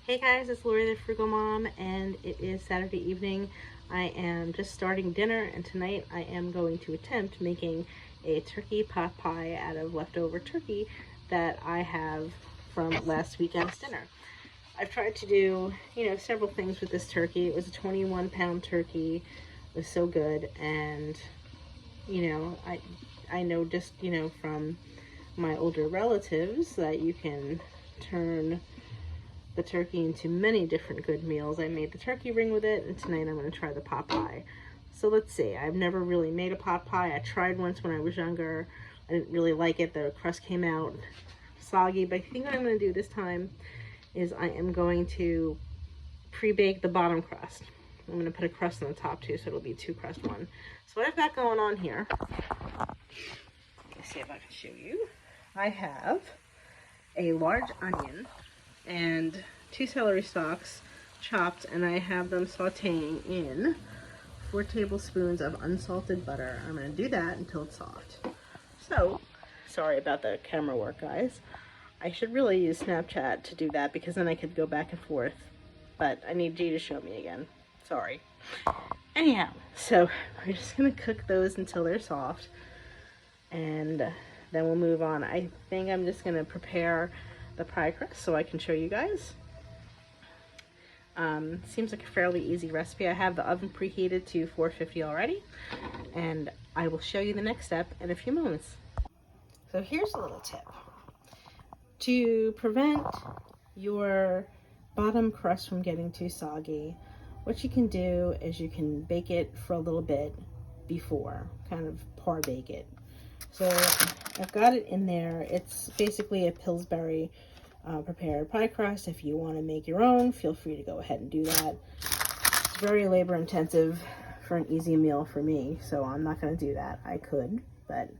Hey guys, it's Lori the Frugal Mom, and it is Saturday evening. I am just starting dinner, and tonight I am going to attempt making a turkey pot pie out of leftover turkey that I have from last weekend's dinner. I've tried to do, several things with this turkey. It was a 21-pound turkey. It was so good, and, I know just, from my older relatives that you can turn the turkey into many different good meals. I made the turkey ring with it, and tonight I'm going to try the pot pie. So let's see. I've never really made a pot pie. I tried once when I was younger. I didn't really like it. The crust came out soggy, but I think what I'm going to do this time is I am going to pre-bake the bottom crust. I'm going to put a crust on the top too, so it'll be two crust one. So what I've got going on here, let's see if I can show you. I have a large onion and 2 celery stalks chopped, and I have them sauteing in 4 tablespoons of unsalted butter. I'm going to do that until it's soft. So, sorry about the camera work, guys. I should really use Snapchat to do that, because then I could go back and forth, but I need G to show me again. Sorry. Anyhow, so we're just going to cook those until they're soft, and then we'll move on. I think I'm just going to prepare the pie crust so I can show you guys. Seems like a fairly easy recipe. I have the oven preheated to 450 already, and I will show you the next step in a few moments. So here's a little tip. To prevent your bottom crust from getting too soggy, what you can do is you can bake it for a little bit before, kind of par bake it. So I've got it in there. It's basically a Pillsbury prepared pie crust. If you want to make your own, feel free to go ahead and do that. It's very labor intensive for an easy meal for me, so I'm not going to do that. I could, but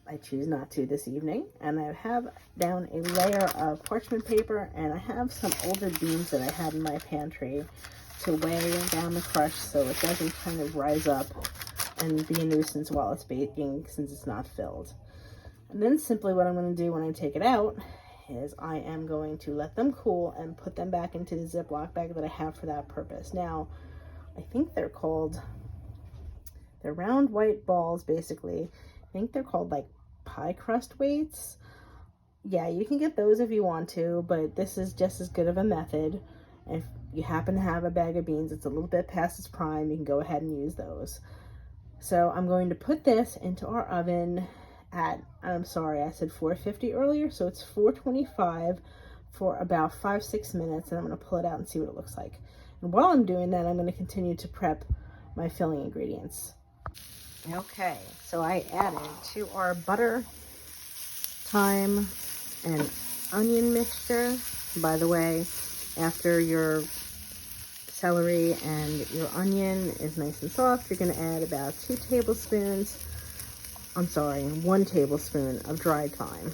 I choose not to this evening. And I have down a layer of parchment paper, and I have some older beans that I had in my pantry to weigh down the crust so it doesn't kind of rise up and be a nuisance while it's baking, since it's not filled. And then simply what I'm going to do when I take it out is I am going to let them cool and put them back into the Ziploc bag that I have for that purpose. Now, I think they're round white balls, basically. I think they're called like pie crust weights. Yeah, you can get those if you want to, but this is just as good of a method. If you happen to have a bag of beans, it's a little bit past its prime, you can go ahead and use those. So I'm going to put this into our oven at, I'm sorry, I said 450 earlier, so it's 425 for about 5-6 minutes, and I'm going to pull it out and see what it looks like. And while I'm doing that, I'm going to continue to prep my filling ingredients. Okay, so I added to our butter, thyme, and onion mixture. By the way, after your celery and your onion is nice and soft, you're going to add about 1 tablespoon of dried thyme.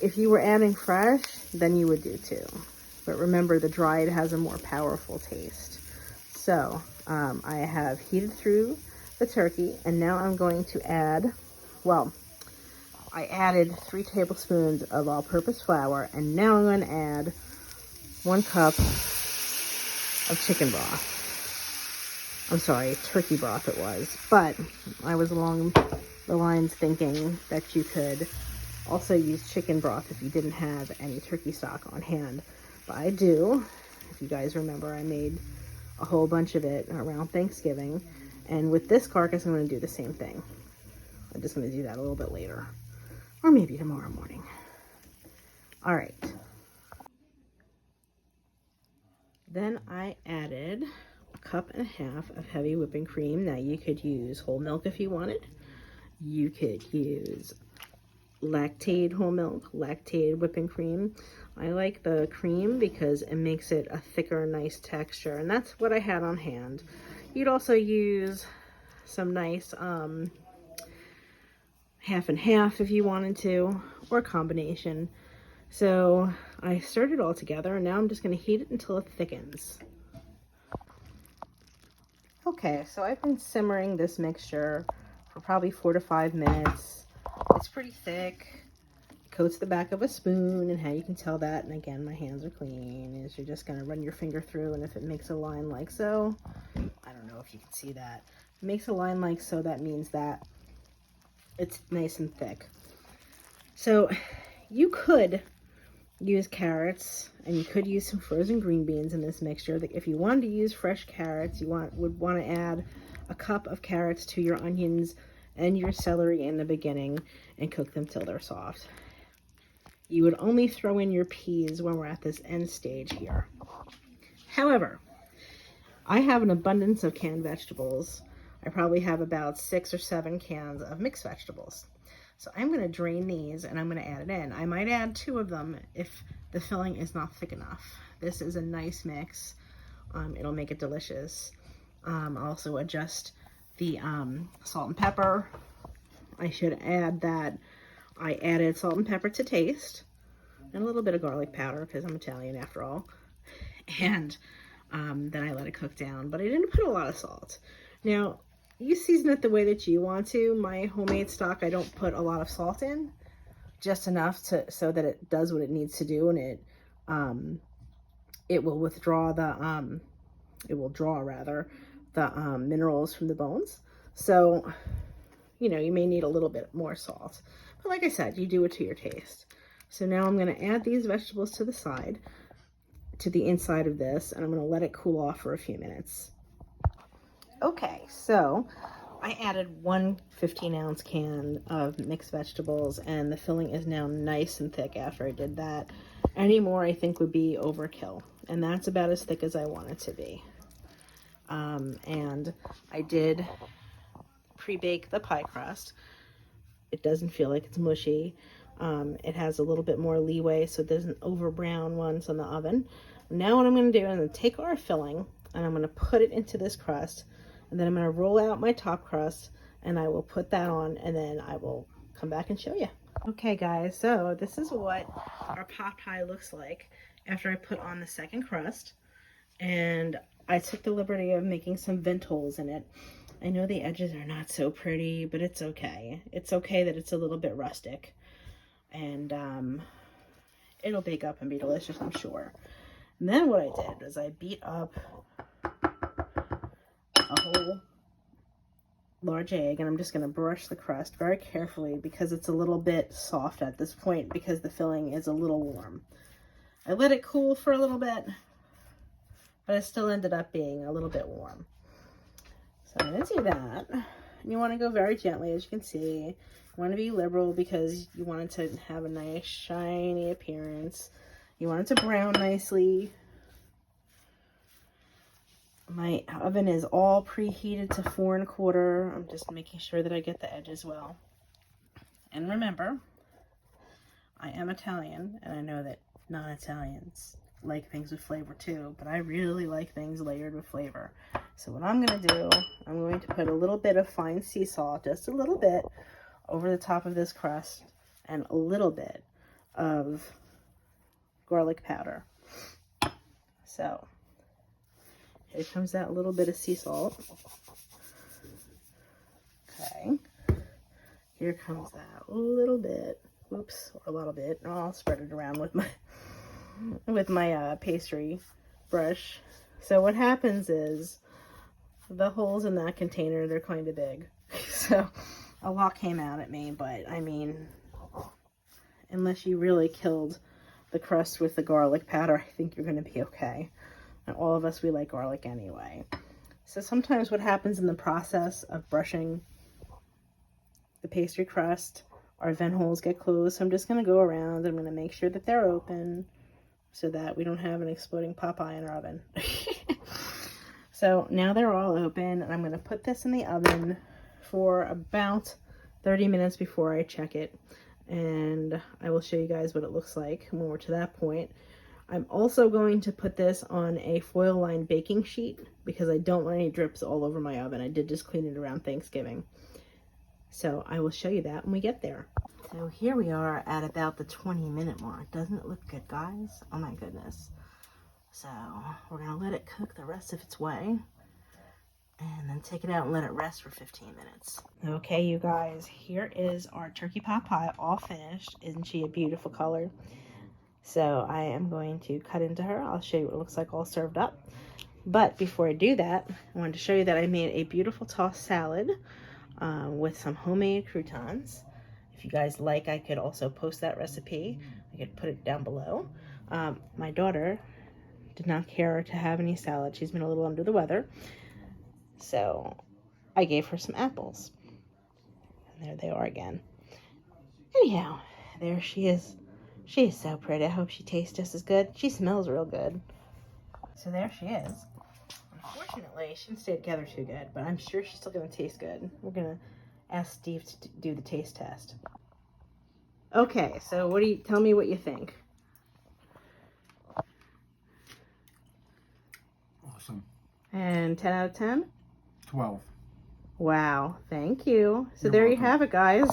If you were adding fresh, then you would do 2. But remember, the dried has a more powerful taste. So I have heated through the turkey, and now I'm going to add, I added 3 tablespoons of all-purpose flour, and now I'm going to add 1 cup of chicken broth. I'm sorry, turkey broth it was, but I was along the lines thinking that you could also use chicken broth if you didn't have any turkey stock on hand. But I do. If you guys remember, I made a whole bunch of it around Thanksgiving, and with this carcass I'm going to do the same thing. I'm just going to do that a little bit later, or maybe tomorrow morning. All right. Then I added 1.5 cups of heavy whipping cream. Now you could use whole milk if you wanted. You could use lactated whole milk, lactated whipping cream. I like the cream because it makes it a thicker, nice texture, and that's what I had on hand. You'd also use some nice half and half if you wanted to, or a combination. So I stirred it all together, and now I'm just going to heat it until it thickens. Okay, so I've been simmering this mixture for probably 4 to 5 minutes. It's pretty thick. coats the back of a spoon, and how you can tell that, and again, my hands are clean, is you're just going to run your finger through, and if it makes a line like so, I don't know if you can see that, if it makes a line like so, that means that it's nice and thick. So you could use carrots, and you could use some frozen green beans in this mixture. If you wanted to use fresh carrots, you would want to add a cup of carrots to your onions and your celery in the beginning and cook them till they're soft. You would only throw in your peas when we're at this end stage here. However, I have an abundance of canned vegetables. I probably have about 6 or 7 cans of mixed vegetables. So I'm going to drain these and I'm going to add it in. I might add 2 of them if the filling is not thick enough. This is a nice mix. It'll make it delicious. I'll also adjust the salt and pepper. I should add that I added salt and pepper to taste, and a little bit of garlic powder because I'm Italian after all. And then I let it cook down, but I didn't put a lot of salt. Now, you season it the way that you want to. My homemade stock, I don't put a lot of salt in, just enough so that it does what it needs to do, and it will withdraw the minerals from the bones. So, you know, you may need a little bit more salt, but like I said, you do it to your taste. So now I'm going to add these vegetables to the side, to the inside of this, and I'm going to let it cool off for a few minutes. Okay, so I added 1 15-ounce can of mixed vegetables, and the filling is now nice and thick after I did that. Any more, I think, would be overkill, and that's about as thick as I want it to be. And I did pre-bake the pie crust. It doesn't feel like it's mushy. It has a little bit more leeway, so it doesn't over brown once on the oven. Now what I'm going to do, I'm going to take our filling and I'm going to put it into this crust, and then I'm going to roll out my top crust and I will put that on, and then I will come back and show you. Okay guys, so this is what our pot pie looks like after I put on the second crust, and I took the liberty of making some vent holes in it. I know the edges are not so pretty, but it's okay. It's okay that it's a little bit rustic, and it'll bake up and be delicious, I'm sure. And then what I did was I beat up a whole large egg, and I'm just going to brush the crust very carefully because it's a little bit soft at this point because the filling is a little warm. I let it cool for a little bit, but it still ended up being a little bit warm. So I'm going to do that. And you want to go very gently, as you can see. You want to be liberal because you want it to have a nice shiny appearance. You want it to brown nicely. My oven is all preheated to 4 1/4. I'm just making sure that I get the edges well. And remember, I am Italian, and I know that non-Italians like things with flavor too, but I really like things layered with flavor. So what I'm going to do, I'm going to put a little bit of fine sea salt, just a little bit, over the top of this crust, and a little bit of garlic powder. So here comes that little bit of sea salt. Okay. Here comes that little bit. Oops, or a little bit. Oh, I'll spread it around with my pastry brush. So what happens is the holes in that container, they're kind of big. So a lot came out at me, but I mean, unless you really killed the crust with the garlic powder, I think you're going to be okay. And all of us, we like garlic anyway. So sometimes what happens in the process of brushing the pastry crust, our vent holes get closed. So I'm just going to go around. I'm going to make sure that they're open so that we don't have an exploding pot pie in our oven. So now they're all open, and I'm going to put this in the oven for about 30 minutes before I check it. And I will show you guys what it looks like when we're to that point. I'm also going to put this on a foil lined baking sheet because I don't want any drips all over my oven. I did just clean it around Thanksgiving. So I will show you that when we get there. So here we are at about the 20-minute mark. Doesn't it look good, guys? Oh my goodness. So we're going to let it cook the rest of its way. and then take it out and let it rest for 15 minutes. Okay, you guys, here is our turkey pot pie all finished. Isn't she a beautiful color? So I am going to cut into her. I'll show you what it looks like all served up. But before I do that, I wanted to show you that I made a beautiful tossed salad with some homemade croutons. If you guys like, I could also post that recipe. I could put it down below. My daughter did not care to have any salad. She's been a little under the weather. So I gave her some apples. And there they are again. Anyhow, there she is. She is so pretty. I hope she tastes just as good. She smells real good. So there she is. Unfortunately, she didn't stay together too good, but I'm sure she's still going to taste good. We're going to ask Steve to do the taste test. Okay, so tell me what you think. Awesome. And 10 out of 10? 12. Wow, thank you. So You're there welcome. you have it, guys.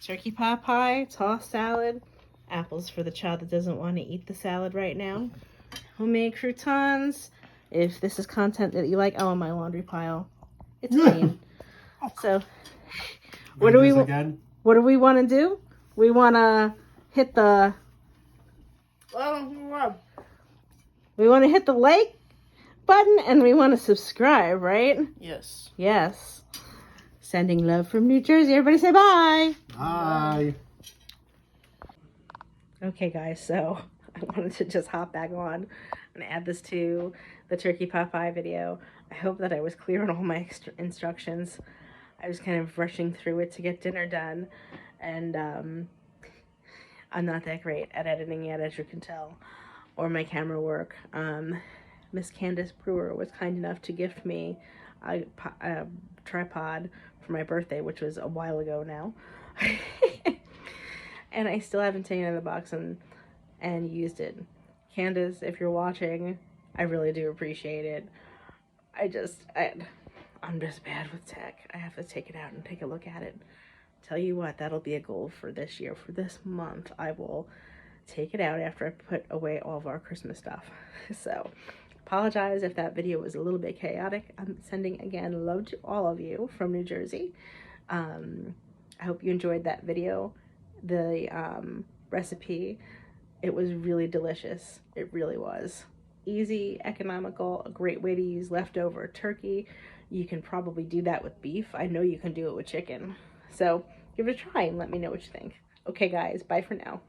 Turkey pot pie, tossed salad, apples for the child that doesn't want to eat the salad right now, homemade croutons. If this is content that you like, oh, my laundry pile. It's clean. So, what do we want to do? We want to hit the like button, and we want to subscribe, right? Yes. Yes. Sending love from New Jersey. Everybody say bye. Bye. Okay, guys, so I wanted to just hop back on and add this to the turkey pot pie video. I hope that I was clear on all my instructions. I was kind of rushing through it to get dinner done, and I'm not that great at editing yet, as you can tell, or my camera work. Miss Candace Brewer was kind enough to gift me a tripod for my birthday, which was a while ago now. And I still haven't taken it out of the box and used it. Candace, if you're watching, I really do appreciate it. I'm just bad with tech. I have to take it out and take a look at it. Tell you what, that'll be a goal for this year. For this month, I will take it out after I put away all of our Christmas stuff. So, apologize if that video was a little bit chaotic. I'm sending, again, love to all of you from New Jersey. I hope you enjoyed that video. The recipe, it was really delicious. It really was. Easy, economical, a great way to use leftover turkey. You can probably do that with beef. I know you can do it with chicken. So give it a try and let me know what you think. Okay, guys, bye for now.